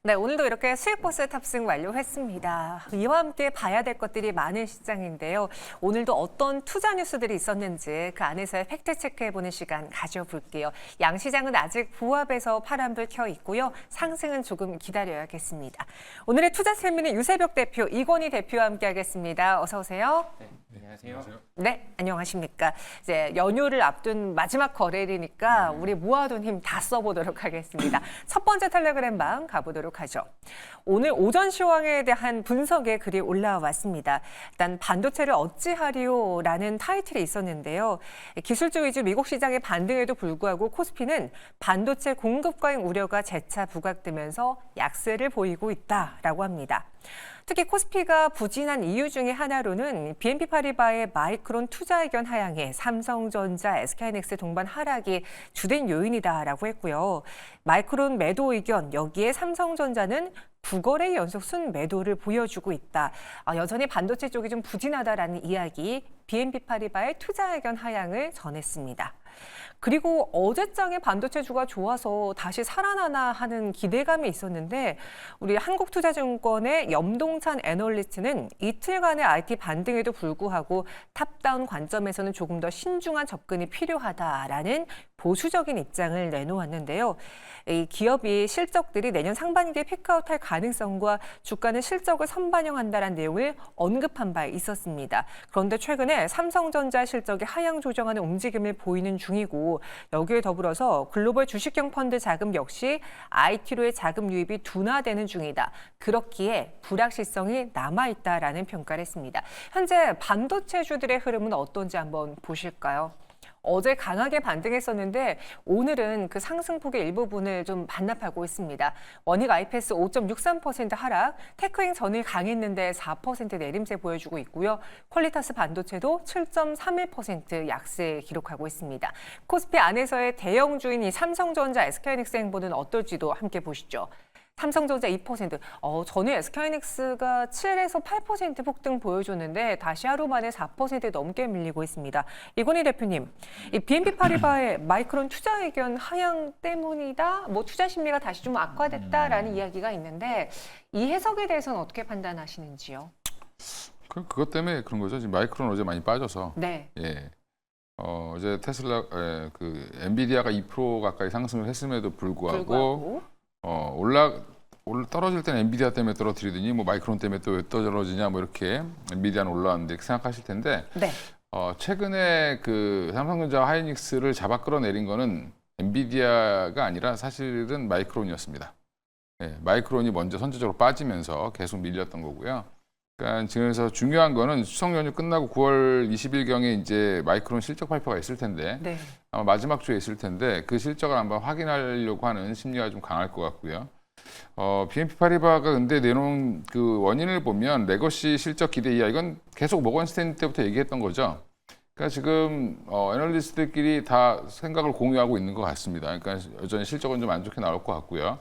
네, 오늘도 이렇게 수익버스 탑승 완료했습니다. 이와 함께 봐야 될 것들이 많은 시장인데요. 오늘도 어떤 투자 뉴스들이 있었는지 그 안에서의 팩트 체크해보는 시간 가져볼게요. 양시장은 아직 보합에서 파란불 켜 있고요. 상승은 조금 기다려야겠습니다. 오늘의 투자 세미는 유세벽 대표, 이건희 대표와 함께하겠습니다. 어서 오세요. 네, 안녕하세요. 네, 안녕하십니까. 이제 연휴를 앞둔 마지막 거래일이니까 우리 모아둔 힘 다 써보도록 하겠습니다. 첫 번째 텔레그램방 가보도록 하죠. 오늘 오전 시황에 대한 분석의 글이 올라왔습니다. 일단 반도체를 어찌하리요라는 타이틀이 있었는데요. 기술주 위주 미국 시장의 반등에도 불구하고 코스피는 반도체 공급 과잉 우려가 재차 부각되면서 약세를 보이고 있다라고 합니다. 특히 코스피가 부진한 이유 중에 하나로는 BNP 파리바의 마이크론 투자 의견 하향에 삼성전자, SK하이닉스 동반 하락이 주된 요인이다라고 했고요. 마이크론 매도 의견, 여기에 삼성전자는 9거래 연속 순매도를 보여주고 있다. 여전히 반도체 쪽이 좀 부진하다라는 이야기, BNP 파리바의 투자 의견 하향을 전했습니다. 그리고 어제장에 반도체주가 좋아서 다시 살아나나 하는 기대감이 있었는데 우리 한국투자증권의 염동찬 애널리스트는 이틀간의 IT 반등에도 불구하고 탑다운 관점에서는 조금 더 신중한 접근이 필요하다라는 보수적인 입장을 내놓았는데요. 이 기업이 실적들이 내년 상반기에 피크아웃할 가능성과 주가는 실적을 선반영한다는 내용을 언급한 바 있었습니다. 그런데 최근에 삼성전자 실적이 하향 조정하는 움직임을 보이는 중이고 여기에 더불어서 글로벌 주식형 펀드 자금 역시 IT로의 자금 유입이 둔화되는 중이다. 그렇기에 불확실성이 남아있다라는 평가를 했습니다. 현재 반도체주들의 흐름은 어떤지 한번 보실까요? 어제 강하게 반등했었는데 오늘은 그 상승폭의 일부분을 좀 반납하고 있습니다. 원익 IPS 5.63% 하락, 테크잉 전일 강했는데 4% 내림세 보여주고 있고요. 퀄리타스 반도체도 7.31% 약세 기록하고 있습니다. 코스피 안에서의 대형주인 이 삼성전자, SK하이닉스 행보는 어떨지도 함께 보시죠. 삼성전자 2%, 전에 SK하이닉스가 7에서 8% 폭등 보여줬는데 다시 하루 만에 4% 넘게 밀리고 있습니다. 이건희 대표님, 이 BNP 파리바의 마이크론 투자 의견 하향 때문이다, 투자 심리가 다시 좀 악화됐다라는 이야기가 있는데 이 해석에 대해서는 어떻게 판단하시는지요? 그것 때문에 그런 거죠. 지금 마이크론 어제 많이 빠져서. 네. 예. 어제 테슬라, 엔비디아가 2% 가까이 상승을 했음에도 불구하고 떨어질 때는 엔비디아 때문에 떨어뜨리더니 마이크론 때문에 또 왜 떨어지냐 이렇게 엔비디아는 올라왔는데 이렇게 생각하실 텐데 네. 최근에 그 삼성전자 하이닉스를 잡아 끌어내린 거는 엔비디아가 아니라 사실은 마이크론이었습니다. 예, 마이크론이 먼저 선제적으로 빠지면서 계속 밀렸던 거고요. 그러니까 지금에서 중요한 거는 추석 연휴 끝나고 9월 20일경에 이제 마이크론 실적 발표가 있을 텐데 네. 아마 마지막 주에 있을 텐데 그 실적을 한번 확인하려고 하는 심리가 좀 강할 것 같고요. BNP 파리바가 근데 내놓은 그 원인을 보면 레거시 실적 기대 이하, 이건 계속 모건 스탠리 때부터 얘기했던 거죠. 그러니까 지금 애널리스트들끼리 다 생각을 공유하고 있는 것 같습니다. 그러니까 여전히 실적은 좀 안 좋게 나올 것 같고요.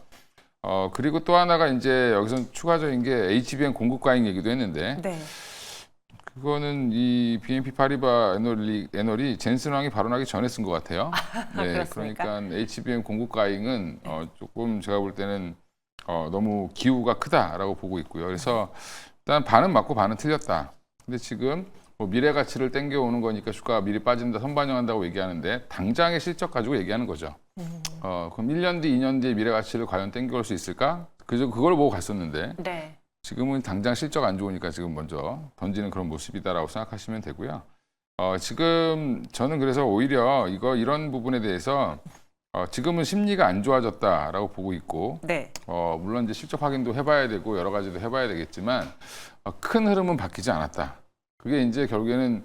그리고 또 하나가 이제 여기서 추가적인 게 HBM 공급 과잉 얘기도 했는데 네. 그거는 이 BNP 파리바 애널이 젠슨 왕이 발언하기 전에 쓴 것 같아요. 네, 그러니까 HBM 공급 과잉은 조금 제가 볼 때는 너무 기우가 크다라고 보고 있고요. 그래서 일단 반은 맞고 반은 틀렸다. 근데 지금 미래 가치를 땡겨오는 거니까 주가가 미리 빠진다, 선반영한다고 얘기하는데 당장의 실적 가지고 얘기하는 거죠. 그럼 1년 뒤, 2년 뒤에 미래 가치를 과연 땡겨올 수 있을까? 그걸 보고 갔었는데 네. 지금은 당장 실적 안 좋으니까 지금 먼저 던지는 그런 모습이다라고 생각하시면 되고요. 지금 저는 그래서 오히려 이런 부분에 대해서 지금은 심리가 안 좋아졌다라고 보고 있고, 네. 물론 이제 실적 확인도 해봐야 되고 여러 가지도 해봐야 되겠지만 큰 흐름은 바뀌지 않았다. 그게 이제 결국에는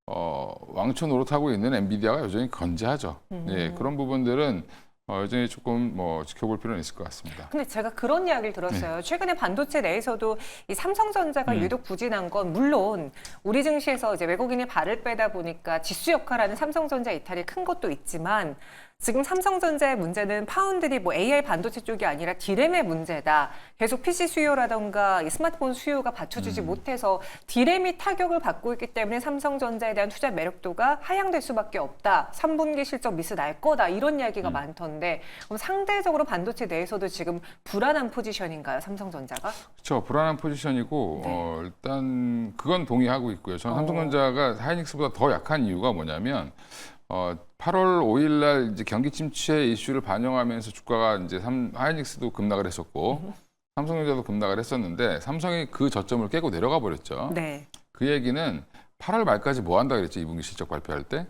왕초 노릇하고 있는 엔비디아가 여전히 건재하죠. 예, 그런 부분들은 여전히 조금 지켜볼 필요는 있을 것 같습니다. 근데 제가 그런 이야기를 들었어요. 최근에 반도체 내에서도 이 삼성전자가 유독 부진한 건 물론 우리 증시에서 이제 외국인이 발을 빼다 보니까 지수 역할하는 삼성전자 이탈이 큰 것도 있지만 지금 삼성전자의 문제는 파운드리 뭐 AI 반도체 쪽이 아니라 D램의 문제다. 계속 PC 수요라던가 이 스마트폰 수요가 받쳐주지 못해서 D램이 타격을 받고 있기 때문에 삼성전자에 대한 투자 매력도가 하향될 수밖에 없다. 3분기 실적 미스 날 거다. 이런 이야기가 많던데 그럼 상대적으로 반도체 내에서도 지금 불안한 포지션인가요? 삼성전자가? 그렇죠. 불안한 포지션이고 네. 일단 그건 동의하고 있고요. 저는 삼성전자가 하이닉스보다 더 약한 이유가 뭐냐면 8월 5일 날 이제 경기 침체 이슈를 반영하면서 주가가 이제 하이닉스도 급락을 했었고 삼성전자도 급락을 했었는데 삼성이 그 저점을 깨고 내려가 버렸죠. 네. 그 얘기는 8월 말까지 뭐 한다 그랬죠? 2분기 실적 발표할 때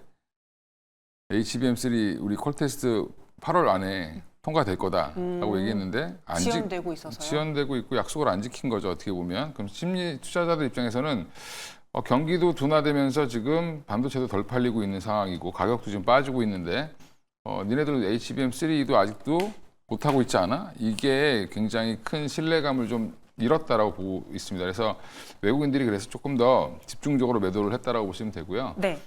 HBM3 우리 콜테스트 8월 안에 통과될 거다라고 얘기했는데 지연되고 있어서요. 지연되고 있고 약속을 안 지킨 거죠. 어떻게 보면 그럼 심리 투자자들 입장에서는 경기도 둔화되면서 지금 반도체도 덜 팔리고 있는 상황이고 가격도 지금 빠지고 있는데 니네들 HBM3도 아직도 못하고 있지 않아? 이게 굉장히 큰 신뢰감을 좀 잃었다라고 보고 있습니다. 그래서 외국인들이 그래서 조금 더 집중적으로 매도를 했다라고 보시면 되고요. 네.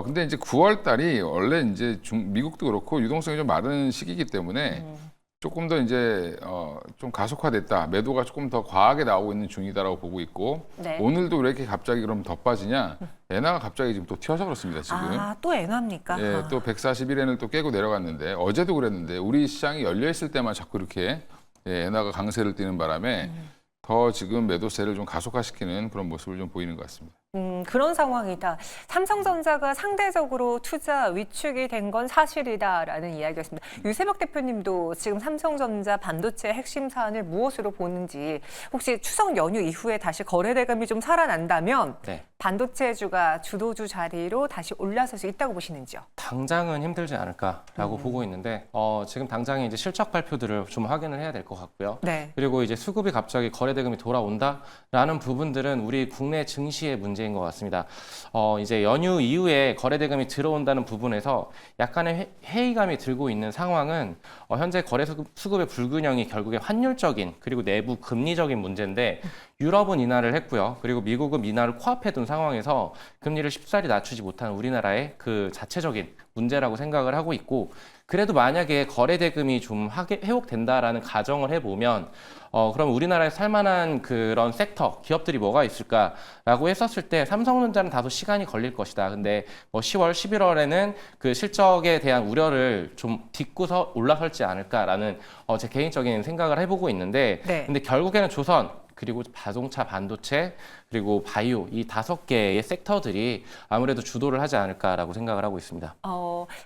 근데 이제 9월 달이 원래 이제 미국도 그렇고 유동성이 좀 마른 시기이기 때문에 조금 더 이제 좀 가속화됐다. 매도가 조금 더 과하게 나오고 있는 중이다라고 보고 있고 네. 오늘도 왜 이렇게 갑자기 그럼 더 빠지냐? 엔화가 갑자기 지금 또 튀어서 그렇습니다. 지금. 또 엔화입니까? 예, 또 141엔을 또 깨고 내려갔는데 어제도 그랬는데 우리 시장이 열려 있을 때만 자꾸 이렇게 엔화가 강세를 띠는 바람에 더 지금 매도세를 좀 가속화시키는 그런 모습을 좀 보이는 것 같습니다. 그런 상황이다. 삼성전자가 상대적으로 투자 위축이 된 건 사실이다라는 이야기였습니다. 유세벽 대표님도 지금 삼성전자 반도체 핵심 사안을 무엇으로 보는지 혹시 추석 연휴 이후에 다시 거래 대금이 좀 살아난다면 네. 반도체주가 주도주 자리로 다시 올라설 수 있다고 보시는지요? 당장은 힘들지 않을까라고 보고 있는데 지금 당장에 이제 실적 발표들을 좀 확인을 해야 될 것 같고요. 네. 그리고 이제 수급이 갑자기 거래 대금이 돌아온다라는 부분들은 우리 국내 증시의 문제인 것 같습니다. 이제 연휴 이후에 거래 대금이 들어온다는 부분에서 약간의 회의감이 들고 있는 상황은 현재 거래 수급의 불균형이 결국에 환율적인 그리고 내부 금리적인 문제인데 유럽은 인하를 했고요. 그리고 미국은 인하를 코앞에 둔 상황에서 금리를 쉽사리 낮추지 못한 우리나라의 그 자체적인 문제라고 생각을 하고 있고 그래도 만약에 거래 대금이 좀 회복된다라는 가정을 해보면 그럼 우리나라에 살만한 그런 섹터, 기업들이 뭐가 있을까라고 했었을 때 삼성전자는 다소 시간이 걸릴 것이다. 근데 10월, 11월에는 그 실적에 대한 우려를 좀 딛고서 올라설지 않을까라는 제 개인적인 생각을 해보고 있는데 네. 근데 결국에는 조선 그리고 자동차 반도체 그리고 바이오 이 5개의 섹터들이 아무래도 주도를 하지 않을까라고 생각을 하고 있습니다.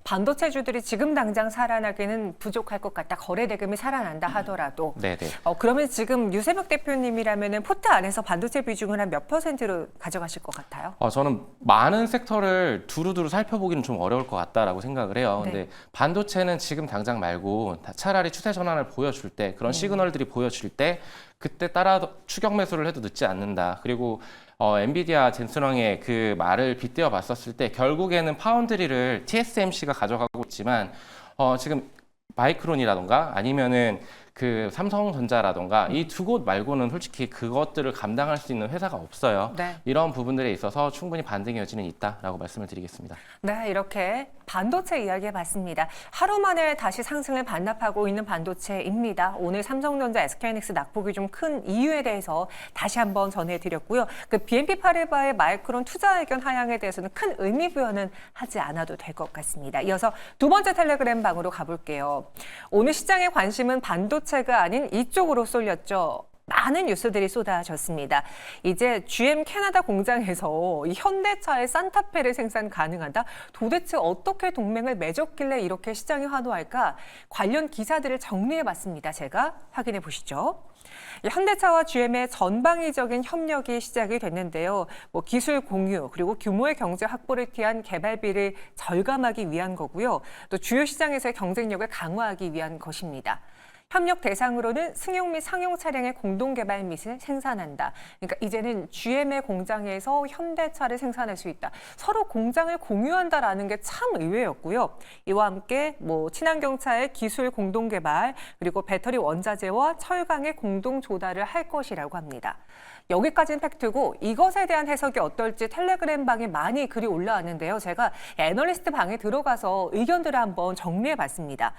반도체주들이 지금 당장 살아나기는 부족할 것 같다. 거래 대금이 살아난다 하더라도. 네네. 그러면 지금 유세벽 대표님이라면은 포트 안에서 반도체 비중을 한 몇 %로 가져가실 것 같아요? 저는 많은 섹터를 두루두루 살펴보기는 좀 어려울 것 같다라고 생각을 해요. 네. 근데 반도체는 지금 당장 말고 차라리 추세 전환을 보여줄 때 그런 시그널들이 보여질 때 그때 따라 추격 매수를 해도 늦지 않는다. 그리고 엔비디아 젠슨왕의 그 말을 빗대어 봤었을 때 결국에는 파운드리를 TSMC가 가져가고 있지만 지금 마이크론이라던가 아니면은 그 삼성전자라던가 이 두 곳 말고는 솔직히 그것들을 감당할 수 있는 회사가 없어요. 네. 이런 부분들에 있어서 충분히 반등의 여지는 있다라고 말씀을 드리겠습니다. 네, 이렇게 반도체 이야기해봤습니다. 하루 만에 다시 상승을 반납하고 있는 반도체입니다. 오늘 삼성전자, SK하이닉스 낙폭이 좀 큰 이유에 대해서 다시 한번 전해드렸고요. 그 BNP 파리바의 마이크론 투자 의견 하향에 대해서는 큰 의미 부여는 하지 않아도 될 것 같습니다. 이어서 두 번째 텔레그램 방으로 가볼게요. 오늘 시장의 관심은 반도체가 아닌 이쪽으로 쏠렸죠. 많은 뉴스들이 쏟아졌습니다. 이제 GM 캐나다 공장에서 이 현대차의 산타페를 생산 가능하다? 도대체 어떻게 동맹을 맺었길래 이렇게 시장이 환호할까? 관련 기사들을 정리해봤습니다. 제가 확인해 보시죠. 현대차와 GM의 전방위적인 협력이 시작이 됐는데요. 기술 공유 그리고 규모의 경제 확보를 위한 개발비를 절감하기 위한 거고요. 또 주요 시장에서의 경쟁력을 강화하기 위한 것입니다. 협력 대상으로는 승용 및 상용 차량의 공동 개발 및을 생산한다. 그러니까 이제는 GM의 공장에서 현대차를 생산할 수 있다. 서로 공장을 공유한다라는 게 참 의외였고요. 이와 함께 친환경차의 기술 공동 개발, 그리고 배터리 원자재와 철강의 공동 조달을 할 것이라고 합니다. 여기까지는 팩트고 이것에 대한 해석이 어떨지 텔레그램 방에 많이 글이 올라왔는데요. 제가 애널리스트 방에 들어가서 의견들을 한번 정리해봤습니다.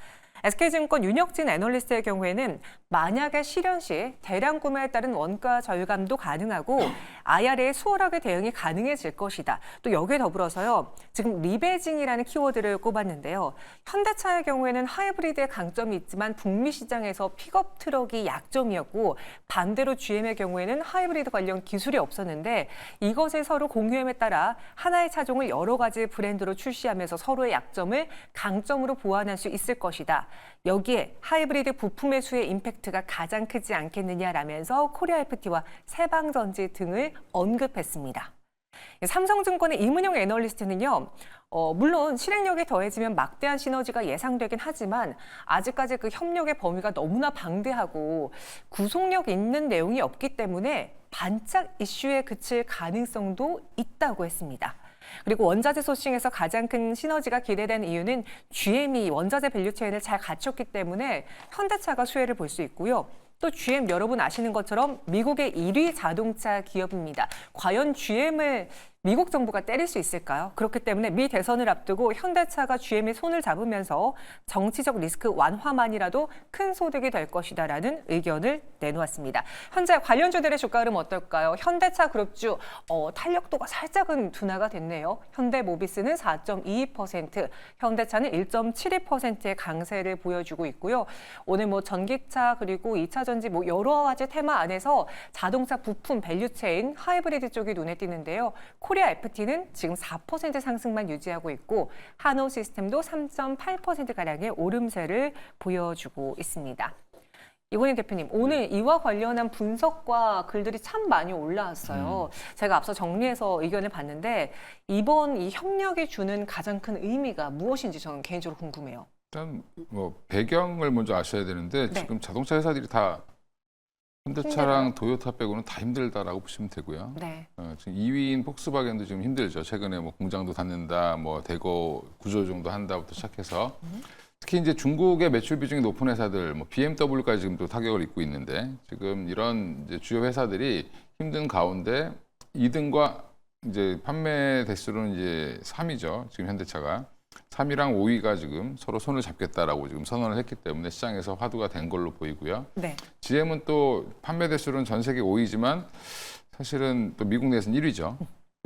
SK증권 윤혁진 애널리스트의 경우에는 만약에 실현 시 대량 구매에 따른 원가 절감도 가능하고 IRA에 수월하게 대응이 가능해질 것이다. 또 여기에 더불어서요. 지금 리베징이라는 키워드를 꼽았는데요. 현대차의 경우에는 하이브리드의 강점이 있지만 북미 시장에서 픽업 트럭이 약점이었고 반대로 GM의 경우에는 하이브리드 관련 기술이 없었는데 이것을 서로 공유함에 따라 하나의 차종을 여러 가지 브랜드로 출시하면서 서로의 약점을 강점으로 보완할 수 있을 것이다. 여기에 하이브리드 부품의 수의 임팩트가 가장 크지 않겠느냐라면서 코리아 FT와 세방전지 등을 언급했습니다. 삼성증권의 이문영 애널리스트는요. 물론 실행력이 더해지면 막대한 시너지가 예상되긴 하지만 아직까지 그 협력의 범위가 너무나 방대하고 구속력 있는 내용이 없기 때문에 반짝 이슈에 그칠 가능성도 있다고 했습니다. 그리고 원자재 소싱에서 가장 큰 시너지가 기대되는 이유는 GM이 원자재 밸류체인을 잘 갖췄기 때문에 현대차가 수혜를 볼 수 있고요. 또 GM 여러분 아시는 것처럼 미국의 1위 자동차 기업입니다. 과연 GM을 미국 정부가 때릴 수 있을까요? 그렇기 때문에 미 대선을 앞두고 현대차가 GM의 손을 잡으면서 정치적 리스크 완화만이라도 큰 소득이 될 것이다라는 의견을 내놓았습니다. 현재 관련주들의 주가 흐름 어떨까요? 현대차 그룹주 탄력도가 살짝은 둔화가 됐네요. 현대모비스는 4.22%, 현대차는 1.72%의 강세를 보여주고 있고요. 오늘 전기차 그리고 2차 전지 여러 가지 테마 안에서 자동차 부품 밸류체인 하이브리드 쪽이 눈에 띄는데요. 코리아 FT는 지금 4% 상승만 유지하고 있고 한호 시스템도 3.8%가량의 오름세를 보여주고 있습니다. 이건희 대표님, 오늘 이와 관련한 분석과 글들이 참 많이 올라왔어요. 제가 앞서 정리해서 의견을 봤는데 이번 이 협력이 주는 가장 큰 의미가 무엇인지 저는 개인적으로 궁금해요. 일단 배경을 먼저 아셔야 되는데 네. 지금 자동차 회사들이 다 현대차랑 도요타 빼고는 다 힘들다라고 보시면 되고요. 네. 지금 2위인 폭스바겐도 지금 힘들죠. 최근에 공장도 닫는다, 대거 구조조정도 한다부터 시작해서 특히 이제 중국의 매출 비중이 높은 회사들, BMW까지 지금 또 타격을 입고 있는데 지금 이런 이제 주요 회사들이 힘든 가운데 2등과 이제 판매 대수로는 이제 3위죠. 지금 현대차가 3위랑 5위가 지금 서로 손을 잡겠다라고 지금 선언을 했기 때문에 시장에서 화두가 된 걸로 보이고요. 네. GM은 또 판매 대수로는 전 세계 5위지만 사실은 또 미국 내에서는 1위죠.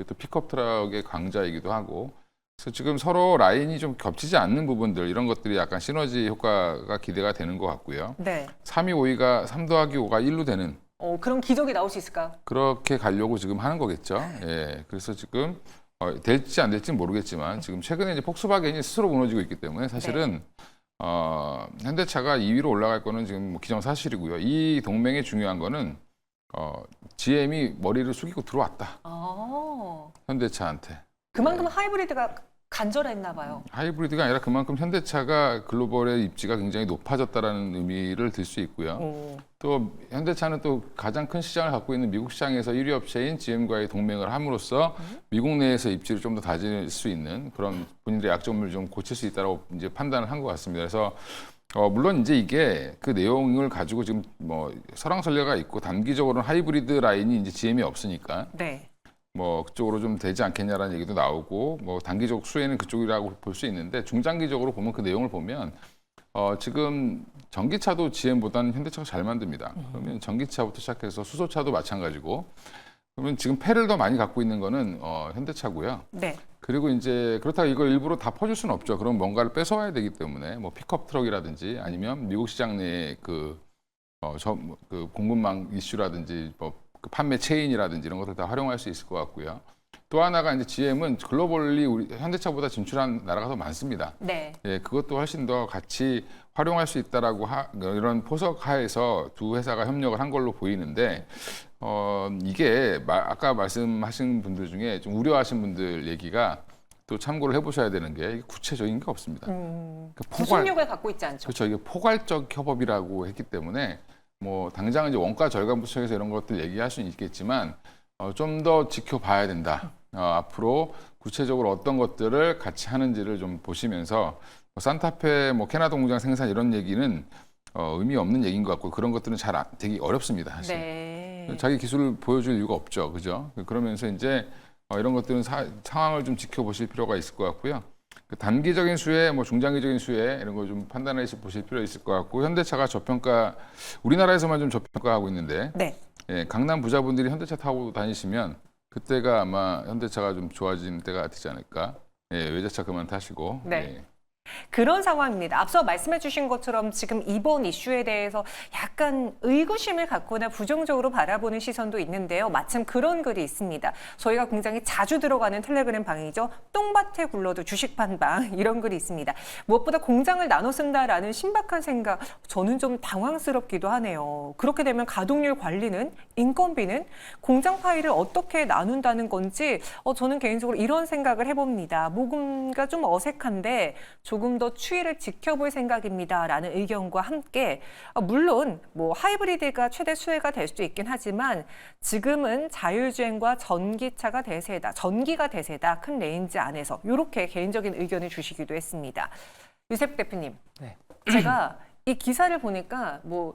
또 픽업 트럭의 강자이기도 하고. 그래서 지금 서로 라인이 좀 겹치지 않는 부분들 이런 것들이 약간 시너지 효과가 기대가 되는 것 같고요. 네. 3위, 5위가 3 더하기 5가 1로 되는 그런 기적이 나올 수 있을까요? 그렇게 가려고 지금 하는 거겠죠. 예. 그래서 지금 될지 안 될지는 모르겠지만 지금 최근에 이제 폭스바겐이 스스로 무너지고 있기 때문에 사실은 현대차가 2위로 올라갈 거는 지금 기정사실이고요. 이 동맹의 중요한 거는 GM이 머리를 숙이고 들어왔다. 현대차한테. 그만큼 하이브리드가 간절했나 봐요. 하이브리드가 아니라 그만큼 현대차가 글로벌의 입지가 굉장히 높아졌다라는 의미를 들 수 있고요. 또 현대차는 또 가장 큰 시장을 갖고 있는 미국 시장에서 1위 업체인 GM과의 동맹을 함으로써 미국 내에서 입지를 좀 더 다질 수 있는 그런 본인들의 약점을 좀 고칠 수 있다라고 이제 판단을 한 것 같습니다. 그래서 물론 이제 이게 그 내용을 가지고 지금 설왕설래가 있고 단기적으로는 하이브리드 라인이 이제 GM이 없으니까. 네. 그쪽으로 좀 되지 않겠냐라는 얘기도 나오고 단기적 수혜는 그쪽이라고 볼 수 있는데 중장기적으로 보면 그 내용을 보면 지금 전기차도 GM보다는 현대차가 잘 만듭니다. 그러면 전기차부터 시작해서 수소차도 마찬가지고 그러면 지금 패를 더 많이 갖고 있는 거는 현대차고요. 네. 그리고 이제 그렇다고 이걸 일부러 다 퍼줄 수는 없죠. 그럼 뭔가를 뺏어와야 되기 때문에 픽업 트럭이라든지 아니면 미국 시장 내에 그 공급망 이슈라든지 그 판매 체인이라든지 이런 것들 다 활용할 수 있을 것 같고요. 또 하나가 이제 GM은 글로벌리 우리 현대차보다 진출한 나라가 더 많습니다. 네. 예, 그것도 훨씬 더 같이 활용할 수 있다라고 이런 포석 하에서 두 회사가 협력을 한 걸로 보이는데 이게 아까 말씀하신 분들 중에 좀 우려하신 분들 얘기가 또 참고를 해보셔야 되는 게 이게 구체적인 게 없습니다. 그러니까 구속력을 갖고 있지 않죠. 그렇죠. 이게 포괄적 협업이라고 했기 때문에 뭐 당장 이제 원가 절감 부처에서 이런 것들 얘기할 수는 있겠지만 좀 더 지켜봐야 된다. 앞으로 구체적으로 어떤 것들을 같이 하는지를 좀 보시면서 산타페, 뭐 캐나다 공장 생산 이런 얘기는 의미 없는 얘기인 것 같고 그런 것들은 잘 되기 어렵습니다. 사실. 네. 자기 기술을 보여줄 이유가 없죠. 그죠? 그러면서 이제 이런 것들은 상황을 좀 지켜보실 필요가 있을 것 같고요. 그 단기적인 수혜, 뭐 중장기적인 수혜 이런 걸 좀 판단해 보실 필요 있을 것 같고 현대차가 저평가, 우리나라에서만 좀 저평가하고 있는데 네. 예, 강남 부자분들이 현대차 타고 다니시면 그때가 아마 현대차가 좀 좋아지는 때가 되지 않을까. 예, 외제차 그만 타시고. 네. 예. 그런 상황입니다. 앞서 말씀해 주신 것처럼 지금 이번 이슈에 대해서 약간 의구심을 갖거나 부정적으로 바라보는 시선도 있는데요. 마침 그런 글이 있습니다. 저희가 굉장히 자주 들어가는 텔레그램 방이죠. 똥밭에 굴러도 주식 판방 이런 글이 있습니다. 무엇보다 공장을 나눠 쓴다라는 신박한 생각, 저는 좀 당황스럽기도 하네요. 그렇게 되면 가동률 관리는, 인건비는, 공장 파일을 어떻게 나눈다는 건지 저는 개인적으로 이런 생각을 해봅니다. 뭔가 좀 어색한데 조금 더 추이를 지켜볼 생각입니다라는 의견과 함께 물론 뭐 하이브리드가 최대 수혜가 될 수도 있긴 하지만 지금은 자율주행과 전기차가 대세다, 전기가 대세다, 큰 레인지 안에서 이렇게 개인적인 의견을 주시기도 했습니다. 유세프 대표님, 네. 제가 이 기사를 보니까 뭐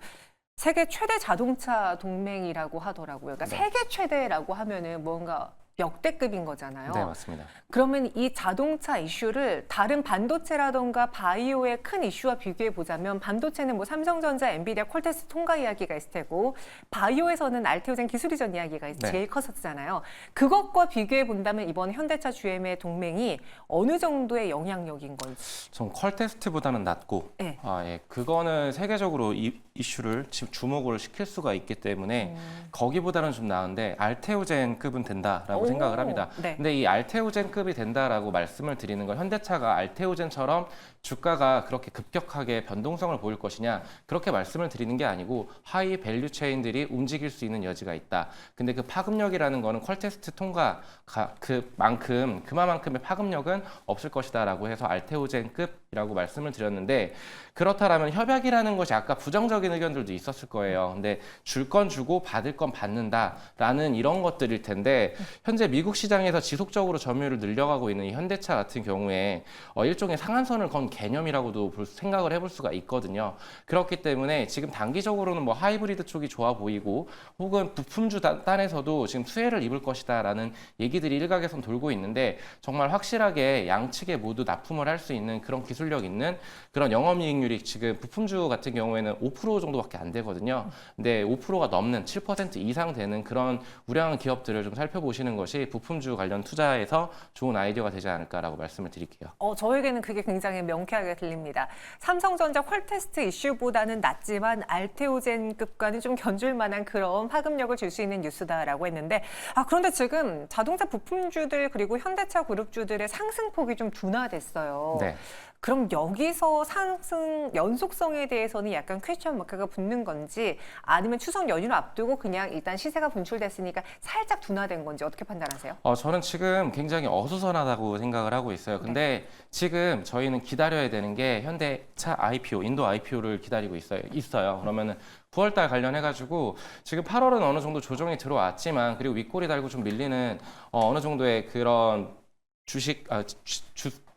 세계 최대 자동차 동맹이라고 하더라고요. 그러니까 네. 세계 최대라고 하면은 뭔가 역대급인 거잖아요. 네, 맞습니다. 그러면 이 자동차 이슈를 다른 반도체라던가 바이오의 큰 이슈와 비교해 보자면 반도체는 뭐 삼성전자, 엔비디아, 콜테스트 통과 이야기가 있을 테고 바이오에서는 알테오젠 기술 이전 이야기가 네. 제일 컸었잖아요. 그것과 비교해 본다면 이번 현대차 GM의 동맹이 어느 정도의 영향력인 건지. 전 퀄테스트보다는 낮고, 네. 예, 그거는 세계적으로 이슈를 지금 주목을 시킬 수가 있기 때문에 거기보다는 좀 나은데 알테오젠급은 된다라고 생각을 합니다. 네. 근데 이 알테오젠급이 된다라고 말씀을 드리는 건 현대차가 알테오젠처럼 주가가 그렇게 급격하게 변동성을 보일 것이냐 그렇게 말씀을 드리는 게 아니고 하이 밸류 체인들이 움직일 수 있는 여지가 있다. 근데 그 파급력이라는 거는 퀄테스트 통과 그만큼의 파급력은 없을 것이다라고 해서 알테오젠급이라고 말씀을 드렸는데 그렇다라면 협약이라는 것이 아까 부정적인 의견들도 있었을 거예요. 근데 줄 건 주고 받을 건 받는다라는 이런 것들일 텐데 현재 미국 시장에서 지속적으로 점유율을 늘려가고 있는 이 현대차 같은 경우에 일종의 상한선을 건 개념이라고도 생각을 해볼 수가 있거든요. 그렇기 때문에 지금 단기적으로는 뭐 하이브리드 쪽이 좋아 보이고 혹은 부품주 단에서도 지금 수혜를 입을 것이다라는 얘기들이 일각에선 돌고 있는데 정말 확실하게 양측에 모두 납품을 할 수 있는 그런 기술력 있는 그런 영업이익률이 지금 부품주 같은 경우에는 5% 정도밖에 안 되거든요. 근데 5%가 넘는 7% 이상 되는 그런 우량한 기업들을 좀 살펴보시는 것이 부품주 관련 투자에서 좋은 아이디어가 되지 않을까라고 말씀을 드릴게요. 저에게는 그게 굉장히 명쾌하게 들립니다. 삼성전자 퀄테스트 이슈보다는 낮지만 알테오젠급과는 좀 견줄 만한 그런 파급력을 줄 수 있는 뉴스다라고 했는데 그런데 지금 자동차 부품주들 그리고 현대차 그룹주들의 상승폭이 좀 둔화됐어요. 네. 그럼 여기서 상승 연속성에 대해서는 약간 퀘스천 마크가 붙는 건지 아니면 추석 연휴를 앞두고 그냥 일단 시세가 분출됐으니까 살짝 둔화된 건지 어떻게 판단하세요? 저는 지금 굉장히 어수선하다고 생각을 하고 있어요. 근데 지금 저희는 기다려야 되는 게 현대차 IPO, 인도 IPO를 기다리고 있어요. 그러면은 9월달 관련해가지고 지금 8월은 어느 정도 조정이 들어왔지만 그리고 윗꼬리 달고 좀 밀리는 어느 정도의 그런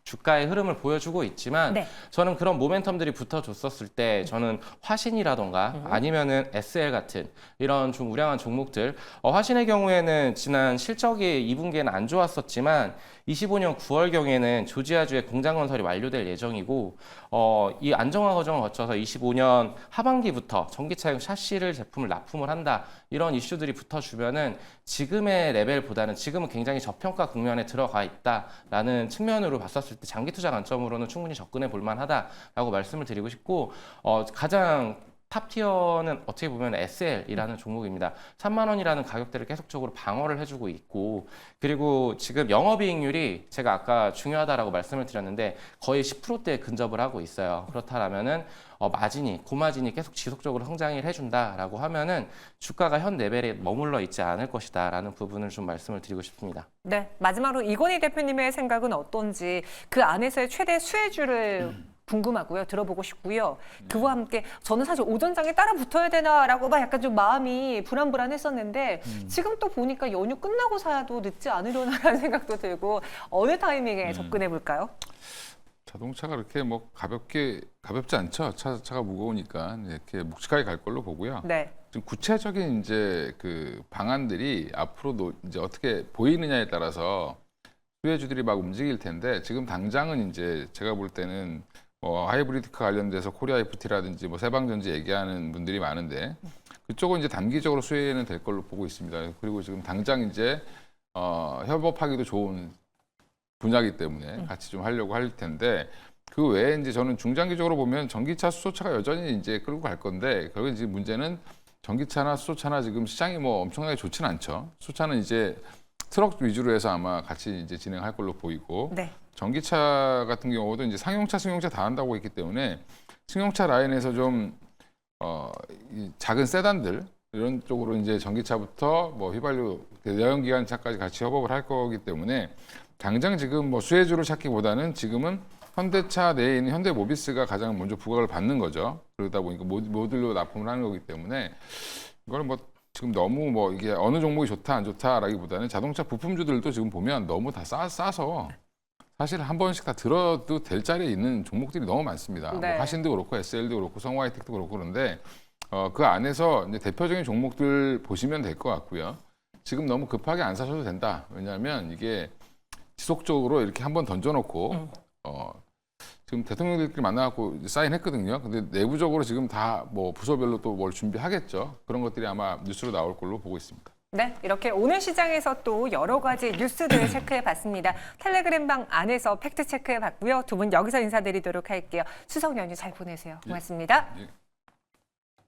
주가의 흐름을 보여주고 있지만 네. 저는 그런 모멘텀들이 붙어줬었을 때 저는 화신이라던가 아니면은 SL 같은 이런 좀 우량한 종목들 화신의 경우에는 지난 실적이 2분기에는 안 좋았었지만 25년 9월경에는 조지아주의 공장 건설이 완료될 예정이고 이 안정화 과정을 거쳐서 25년 하반기부터 전기차용 샤시를 제품을 납품을 한다 이런 이슈들이 붙어주면은 지금의 레벨보다는 지금은 굉장히 저평가 국면에 들어가 있다라는 측면으로 봤었을 때 장기 투자 관점으로는 충분히 접근해 볼 만하다라고 말씀을 드리고 싶고 가장 탑티어는 어떻게 보면 SL이라는 종목입니다. 3만 원이라는 가격대를 계속적으로 방어를 해주고 있고, 그리고 지금 영업이익률이 제가 아까 중요하다라고 말씀을 드렸는데 거의 10%대에 근접을 하고 있어요. 그렇다면은 고마진이 계속 지속적으로 성장을 해준다라고 하면은 주가가 현 레벨에 머물러 있지 않을 것이다라는 부분을 좀 말씀을 드리고 싶습니다. 네, 마지막으로 이건희 대표님의 생각은 어떤지 그 안에서의 최대 수혜주를 궁금하고요. 들어보고 싶고요. 그와 함께 저는 사실 오전장에 따라 붙어야 되나라고 막 약간 좀 마음이 불안불안했었는데 지금 또 보니까 연휴 끝나고 사도 늦지 않으려나라는 생각도 들고 어느 타이밍에 접근해 볼까요? 자동차가 그렇게 뭐 가볍지 않죠. 차가 무거우니까 이렇게 묵직하게 갈 걸로 보고요. 네. 좀 구체적인 이제 그 방안들이 앞으로 이제 어떻게 보이느냐에 따라서 수혜주들이 막 움직일 텐데 지금 당장은 이제 제가 볼 때는 하이브리드카 관련돼서 코리아 FT라든지 뭐 세방전지 얘기하는 분들이 많은데 그쪽은 이제 단기적으로 수혜는 될 걸로 보고 있습니다. 그리고 지금 당장 이제 협업하기도 좋은 분야이기 때문에 같이 좀 하려고 할 텐데 그 외에 이제 저는 중장기적으로 보면 전기차, 수소차가 여전히 이제 끌고 갈 건데 결국 지금 문제는 전기차나 수소차나 지금 시장이 뭐 엄청나게 좋지는 않죠. 수소차는 이제 트럭 위주로 해서 아마 같이 이제 진행할 걸로 보이고 네. 전기차 같은 경우도 이제 상용차, 승용차 다 한다고 했기 때문에 승용차 라인에서 좀 이 작은 세단들 이런 쪽으로 이제 전기차부터 뭐 휘발유 내연기관차까지 같이 협업을 할 거기 때문에 당장 지금 뭐 수혜주를 찾기보다는 지금은 현대차 내에 있는 현대모비스가 가장 먼저 부각을 받는 거죠. 그러다 보니까 모듈로 납품을 하는 거기 때문에 이걸 뭐 지금 너무 뭐 이게 어느 종목이 좋다 안 좋다라기보다는 자동차 부품주들도 지금 보면 너무 다 싸서 사실 한 번씩 다 들어도 될 자리에 있는 종목들이 너무 많습니다. 네. 뭐 하신도 그렇고 SL도 그렇고 성화이텍도 그렇고 그런데 그 안에서 이제 대표적인 종목들 보시면 될 것 같고요. 지금 너무 급하게 안 사셔도 된다. 왜냐하면 이게 지속적으로 이렇게 한번 던져놓고 지금 대통령들끼리 만나갖고 사인했거든요. 근데 내부적으로 지금 다 뭐 부서별로 또 뭘 준비하겠죠. 그런 것들이 아마 뉴스로 나올 걸로 보고 있습니다. 네, 이렇게 오늘 시장에서 또 여러 가지 뉴스들을 체크해 봤습니다. 텔레그램방 안에서 팩트 체크해 봤고요. 두 분 여기서 인사드리도록 할게요. 추석 연휴 잘 보내세요. 고맙습니다. 예.